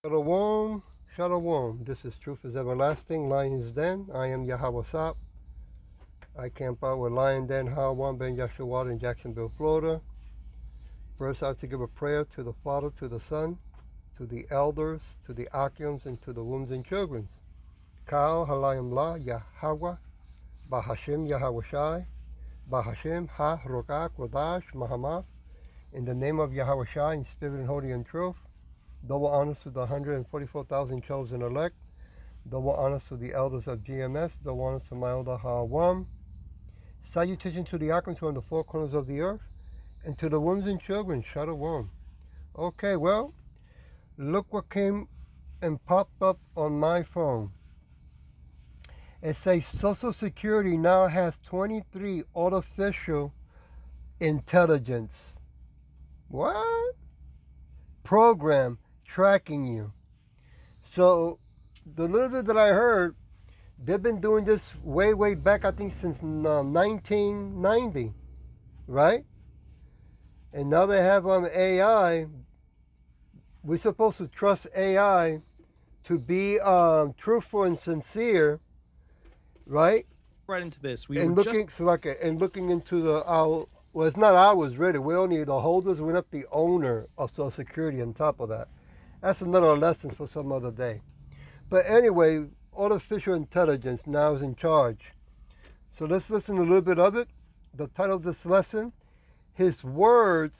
Shalom, shalom. This is Truth is Everlasting, Lion's Den. I am Yahweh Sop. I camp out with Lion Den, Hawan, Ben Yashua in Jacksonville, Florida. First, I have to give a prayer to the Father, to the Son, to the elders, to the Akims, and to the wombs and children. Kal Halayim La Yahweh, Bahashim Yahweh Shai, Bahashim Ha Rokah Kodash Mahamah. In the name of Yahweh Shai, in spirit and holy and truth. Double honors to the 144,000 chosen elect. Double honors to the elders of GMS. Double honors to my elder Hawam. Salutations to the Akims who are in the four corners of the earth. And to the women and children, Shalom. Okay, well, look what came and popped up on my phone. It says Social Security now has 23 artificial intelligence. What? Program tracking you. So the little bit that I heard, they've been doing this way back, I think since 1990, right? And now they have AI. We're supposed to trust AI to be truthful and sincere, right? Right into this. We And were looking and looking into well, it's not ours really. We're only the holders. We're not the owner of Social Security. On top of that, that's another lesson for some other day. But anyway, artificial intelligence now is in charge. So let's listen to a little bit of it. The title of this lesson: His words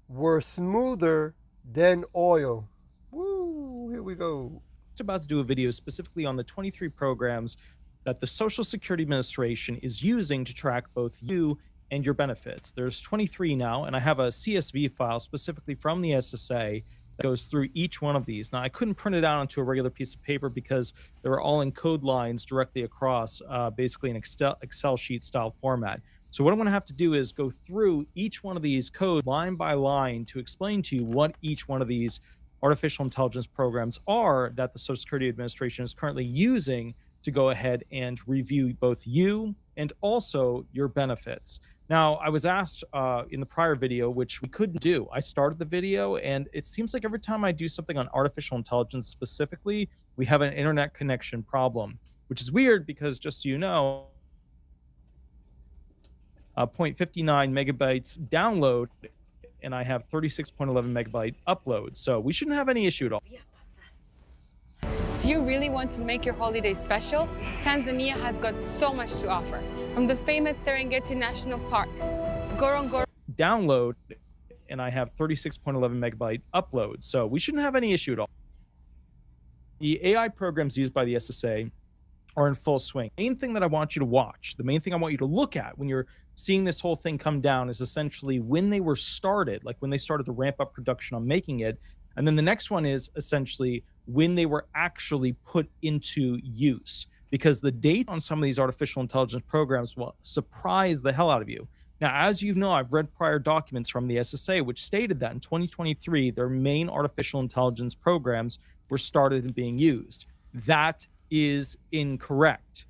were smoother than oil. Woo! Here we go. just about to do a video specifically on the 23 programs that the Social Security Administration is using to track both you and your benefits. There's 23 now, and I have a CSV file specifically from the SSA that goes through each one of these. Now, I couldn't print it out onto a regular piece of paper because they were all in code lines directly across, basically an Excel sheet style format. So what I'm going to have to do is go through each one of these codes line by line to explain to you what each one of these artificial intelligence programs are that the Social Security Administration is currently using to go ahead and review both you and also your benefits. Now, I was asked in the prior video, which we couldn't do. I started the video, and it seems like every time I do something on artificial intelligence specifically, we have an internet connection problem, which is weird because, just so you know, 0.59 megabytes download, and I have 36.11 megabyte upload. So we shouldn't have any issue at all. Do you really want to make your holiday special? Tanzania has got so much to offer. From the famous Serengeti National Park, Ngorongoro download, and I have 36.11 megabyte upload. So we shouldn't have any issue at all. The AI programs used by the SSA are in full swing. The main thing that I want you to watch, the main thing I want you to look at when you're seeing this whole thing come down is essentially when they were started, like when they started to ramp up production on making it. And then the next one is essentially when they were actually put into use, because the date on some of these artificial intelligence programs will surprise the hell out of you. Now, as you know, I've read prior documents from the SSA, which stated that in 2023, their main artificial intelligence programs were started and being used. That is incorrect.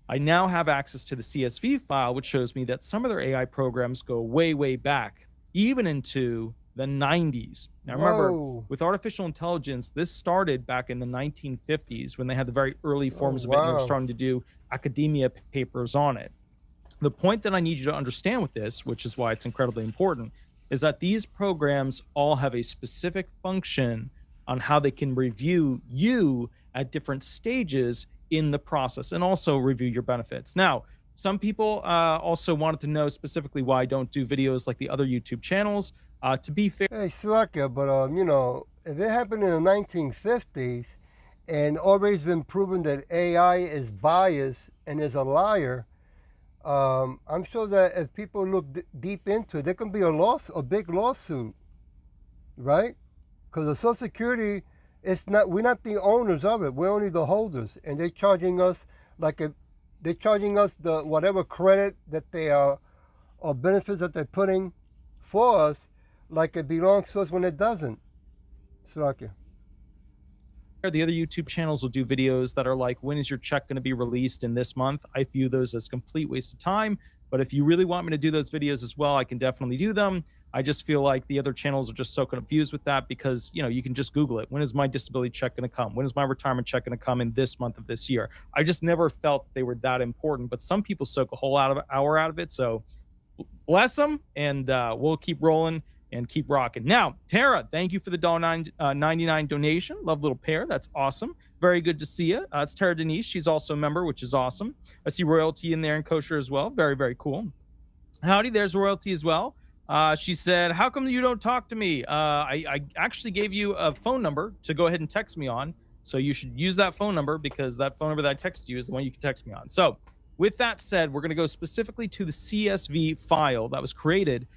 I now have access to the CSV file, which shows me that some of their AI programs go way back, even into the 90s. Now, remember, with artificial intelligence, this started back in the 1950s when they had the very early forms of it and they were starting to do academia papers on it. The point that I need you to understand with this, which is why it's incredibly important, is that these programs all have a specific function on how they can review you at different stages in the process and also review your benefits. Now, some people also wanted to know specifically why I don't do videos like the other YouTube channels. To be fair, hey, Slakia, but you know, if it happened in the 1950s and always been proven that AI is biased and is a liar, I'm sure that if people look deep into it, there can be a big lawsuit, right? Because the Social Security, we're not the owners of it. We're only the holders, and they're charging us they're charging us the whatever credit that they are or benefits that they're putting for us, like it belongs to us when it doesn't. Slakia. The other YouTube channels will do videos that are like, when is your check going to be released in this month? I view those as complete waste of time. But if you really want me to do those videos as well, I can definitely do them. I just feel like the other channels are just so confused with that because, you can just Google it. When is my disability check going to come? When is my retirement check going to come in this month of this year? I just never felt they were that important, but some people soak a whole hour out of it. So bless them, and we'll keep rolling and keep rocking. Now, Tara, thank you for the $1.99 donation. Love little pair. That's awesome. Very good to see you. It's Tara Denise. She's also a member, which is awesome. I see Royalty in there and Kosher as well. Very, very cool. Howdy, there's Royalty as well. She said, how come you don't talk to me? I actually gave you a phone number to go ahead and text me on. So you should use that phone number because that phone number that I texted you is the one you can text me on. So with that said, we're going to go specifically to the CSV file that was created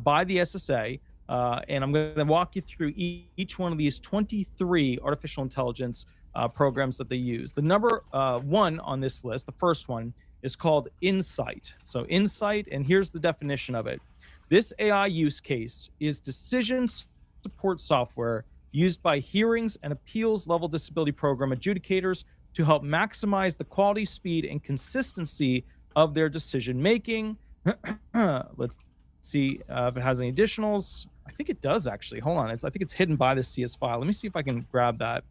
by the SSA. And I'm going to walk you through each one of these 23 artificial intelligence programs that they use. The number one on this list, the first one, is called Insight. So Insight, and here's the definition of it. This AI use case is decision support software used by hearings and appeals level disability program adjudicators to help maximize the quality, speed, and consistency of their decision making. Let's see if it has any additionals. I think it does actually. Hold on. I think it's hidden by the CS file. Let me see if I can grab that.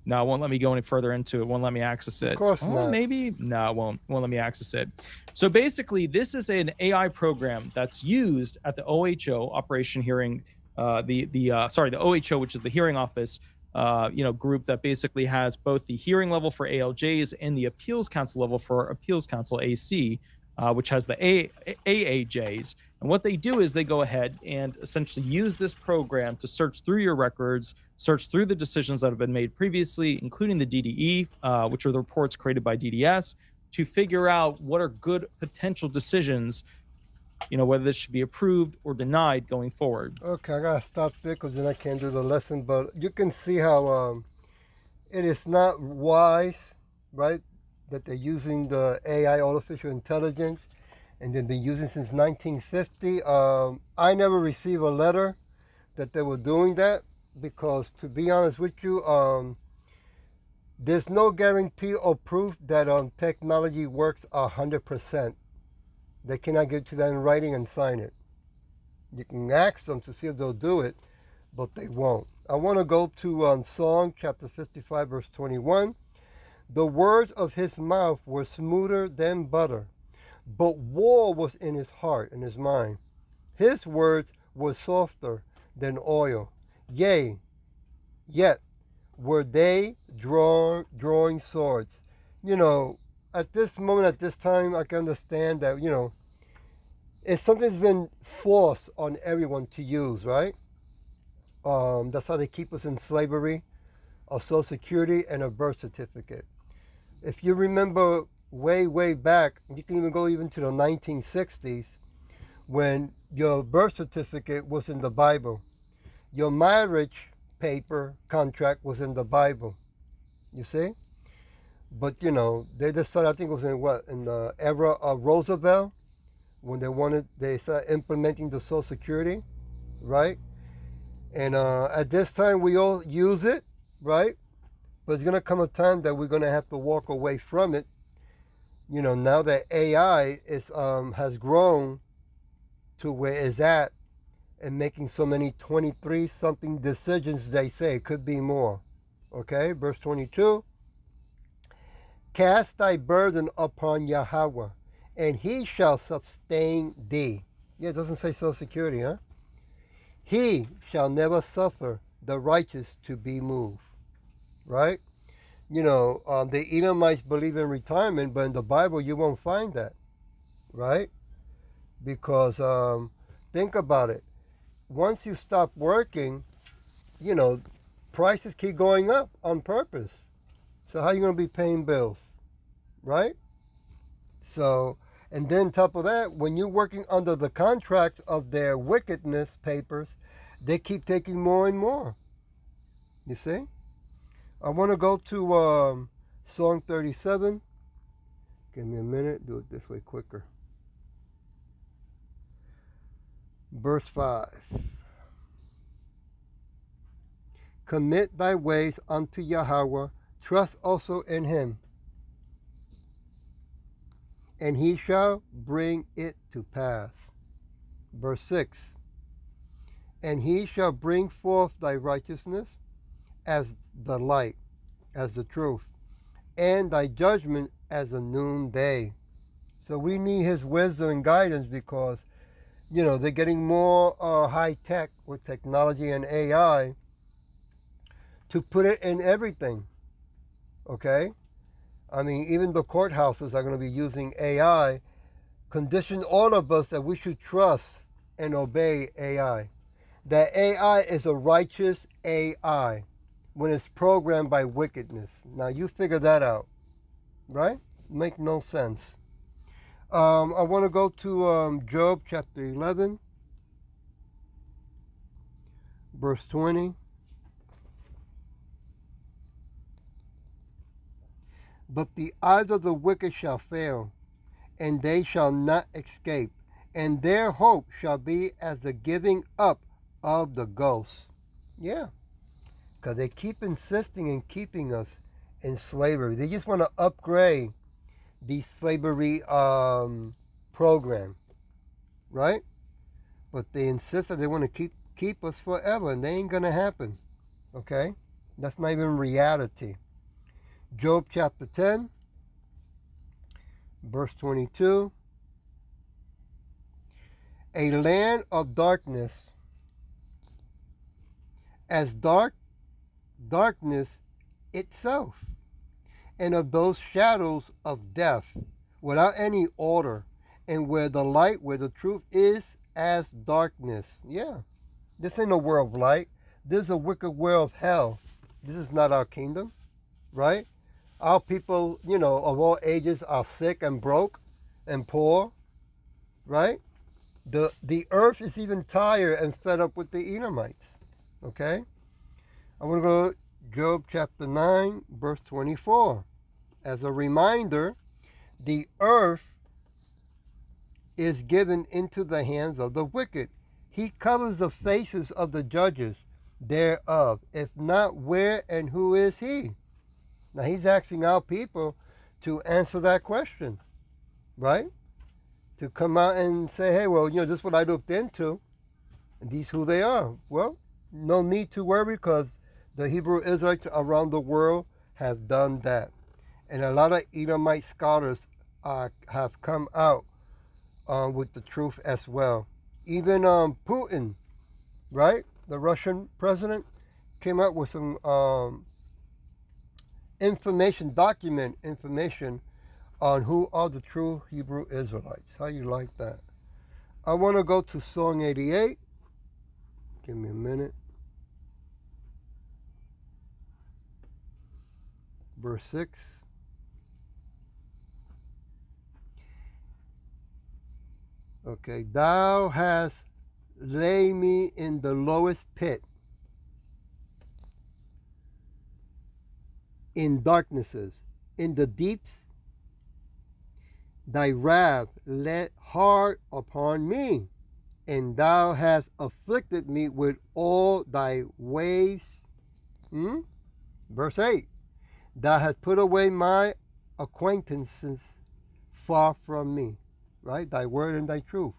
No, it won't let me go any further into it. Won't let me access it. Of course not. Maybe. No, it won't let me access it. So basically, this is an AI program that's used at the OHO Operation Hearing, the OHO, which is the hearing office, group that basically has both the hearing level for ALJs and the appeals council level for appeals council AC, which has the AAJs. And what they do is they go ahead and essentially use this program to search through your records, search through the decisions that have been made previously, including the DDE, which are the reports created by DDS, to figure out what are good potential decisions, whether this should be approved or denied going forward. Okay, I gotta stop there because then I can't do the lesson. But you can see how it is not wise, right, that they're using the AI, artificial intelligence, and they've been using since 1950. I never received a letter that they were doing that because, to be honest with you, there's no guarantee or proof that technology works 100%. They cannot get to that in writing and sign it. You can ask them to see if they'll do it, but they won't. I want to go to Psalm chapter 55, verse 21. The words of his mouth were smoother than butter, but war was in his heart and his mind. His words were softer than oil. Yea, yet were they drawing swords. At this moment, at this time, I can understand that, it's something that's been forced on everyone to use, right? That's how they keep us in slavery, a Social Security and a birth certificate. If you remember way, way back, you can even go even to the 1960s, when your birth certificate was in the Bible. Your marriage paper contract was in the Bible. You see? But, they decided, I think it was in the era of Roosevelt, when they started implementing the Social Security, right? And at this time, we all use it, right? But it's going to come a time that we're going to have to walk away from it. Now that AI has grown to where it's at and making so many 23-something decisions, they say. It could be more. Okay, verse 22. Cast thy burden upon Yahweh, and he shall sustain thee. Yeah, it doesn't say Social Security, huh? He shall never suffer the righteous to be moved. Right? The Edomites believe in retirement, but in the Bible you won't find that. Right? Because think about it. Once you stop working, prices keep going up on purpose. So how are you going to be paying bills? Right? So, and then on top of that, when you're working under the contract of their wickedness papers, they keep taking more and more. You see? I want to go to Psalm 37. Give me a minute. Do it this way quicker. Verse 5. Commit thy ways unto Yahweh, trust also in him, and he shall bring it to pass. Verse 6. And he shall bring forth thy righteousness as the light, as the truth, and thy judgment as a noonday. So we need his wisdom and guidance because, they're getting more high tech with technology and AI to put it in everything. Okay? I mean, even the courthouses are going to be using AI, condition all of us that we should trust and obey AI. That AI is a righteous AI when it's programmed by wickedness. Now you figure that out, right? Make no sense. I want to go to Job chapter 11, verse 20. But the eyes of the wicked shall fail, and they shall not escape, and their hope shall be as the giving up of the ghosts. Yeah, because they keep insisting in keeping us in slavery. They just want to upgrade the slavery program, right? But they insist that they want to keep us forever, and they ain't gonna happen. Okay, that's not even reality. Job chapter 10, verse 22. A land of darkness, as darkness itself, and of those shadows of death, without any order, and where the light, where the truth is, as darkness. Yeah, this ain't a world of light. This is a wicked world of hell. This is not our kingdom, right? Our people, of all ages are sick and broke and poor, right? The earth is even tired and fed up with the Edomites, okay? I want to go to Job chapter 9, verse 24. As a reminder, the earth is given into the hands of the wicked. He covers the faces of the judges thereof. If not, where and who is he? Now he's asking our people to answer that question, right? To come out and say, hey, well, this is what I looked into, and these who they are. Well, no need to worry because the Hebrew Israelites around the world have done that. And a lot of Edomite scholars have come out with the truth as well. Even Putin, right? The Russian president came out with some document information on who are the true Hebrew Israelites. How you like that? I want to go to Song 88. Give me a minute. Verse 6. Okay. Thou hast laid me in the lowest pit, in darknesses, in the deeps. Thy wrath let hard upon me, and thou hast afflicted me with all thy waves. Verse 8. Thou hast put away my acquaintances far from me. Right? Thy word and thy truth.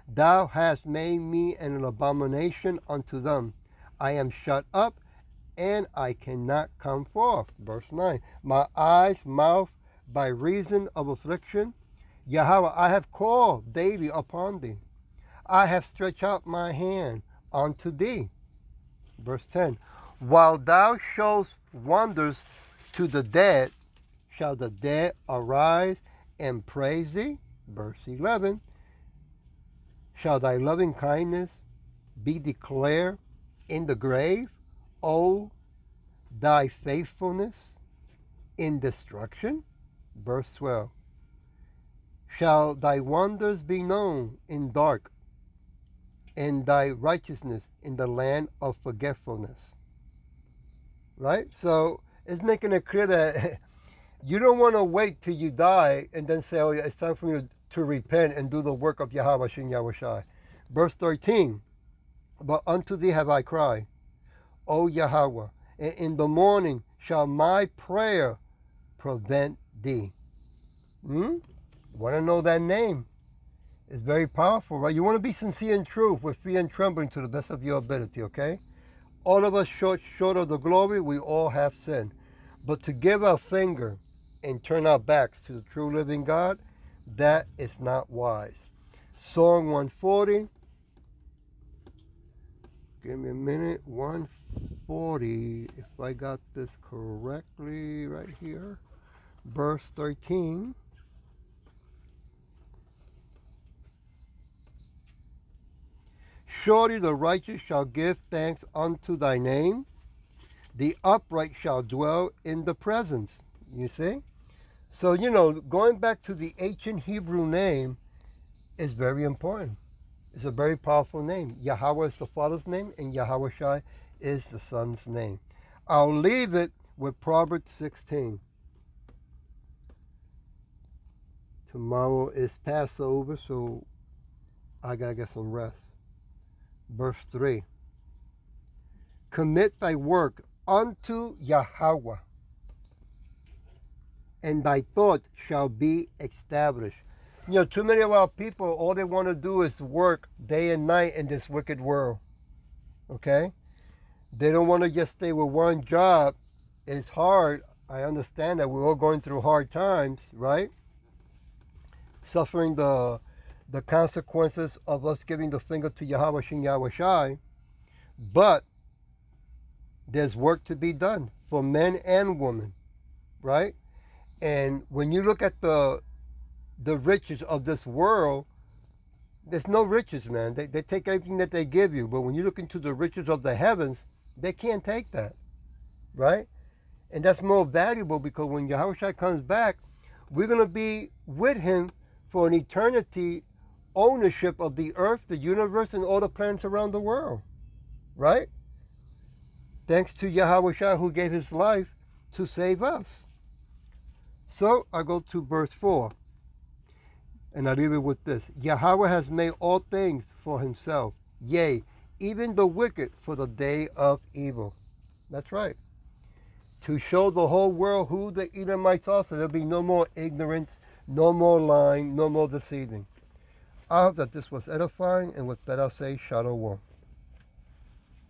Thou hast made me an abomination unto them. I am shut up, and I cannot come forth. Verse 9. My eyes, mouth, by reason of affliction. Yahweh, I have called daily upon thee. I have stretched out my hand unto thee. Verse 10. While thou showest wonders to the dead, shall the dead arise and praise thee. Verse 11. Shall thy loving kindness be declared in the grave, O thy faithfulness in destruction? Verse 12. Shall thy wonders be known in dark, and thy righteousness in the land of forgetfulness? Right? So it's making it clear that you don't want to wait till you die and then say, oh, yeah, it's time for me to repent and do the work of Yahweh Shin Yahushai. Verse 13. But unto thee have I cried, O Yahweh, and in the morning shall my prayer prevent thee. Want to know that name? It's very powerful, right? You want to be sincere and true with fear and trembling to the best of your ability, okay? All of us short of the glory, we all have sinned. But to give our finger and turn our backs to the true living God, that is not wise. Psalm 140. Give me a minute. 140. If I got this correctly right here. Verse 13. Surely the righteous shall give thanks unto thy name. The upright shall dwell in the presence. You see? So, going back to the ancient Hebrew name is very important. It's a very powerful name. Yahweh is the Father's name, and Yahweh Shai is the Son's name. I'll leave it with Proverbs 16. Tomorrow is Passover, so I gotta get some rest. Verse 3. Commit thy work unto Yahweh, and thy thoughts shall be established. Too many of our people, all they want to do is work day and night in this wicked world. Okay? They don't want to just stay with one job. It's hard. I understand that we're all going through hard times, right? Suffering the consequences of us giving the finger to Yahweh Shin Yahweh Shai. But there's work to be done for men and women, right? And when you look at the riches of this world, there's no riches, man. They take everything that they give you. But when you look into the riches of the heavens, they can't take that, right? And that's more valuable because when Yahweh Shai comes back, we're going to be with him for an eternity ownership of the earth, the universe, and all the planets around the world, right? Thanks to Yahweh Shai who gave his life to save us. So I go to verse 4. And I leave it with this. Yahweh has made all things for himself. Yea, even the wicked for the day of evil. That's right. To show the whole world who the Edomites are, so there'll be no more ignorance, no more lying, no more deceiving. I hope that this was edifying, and with that I'll say Shalom.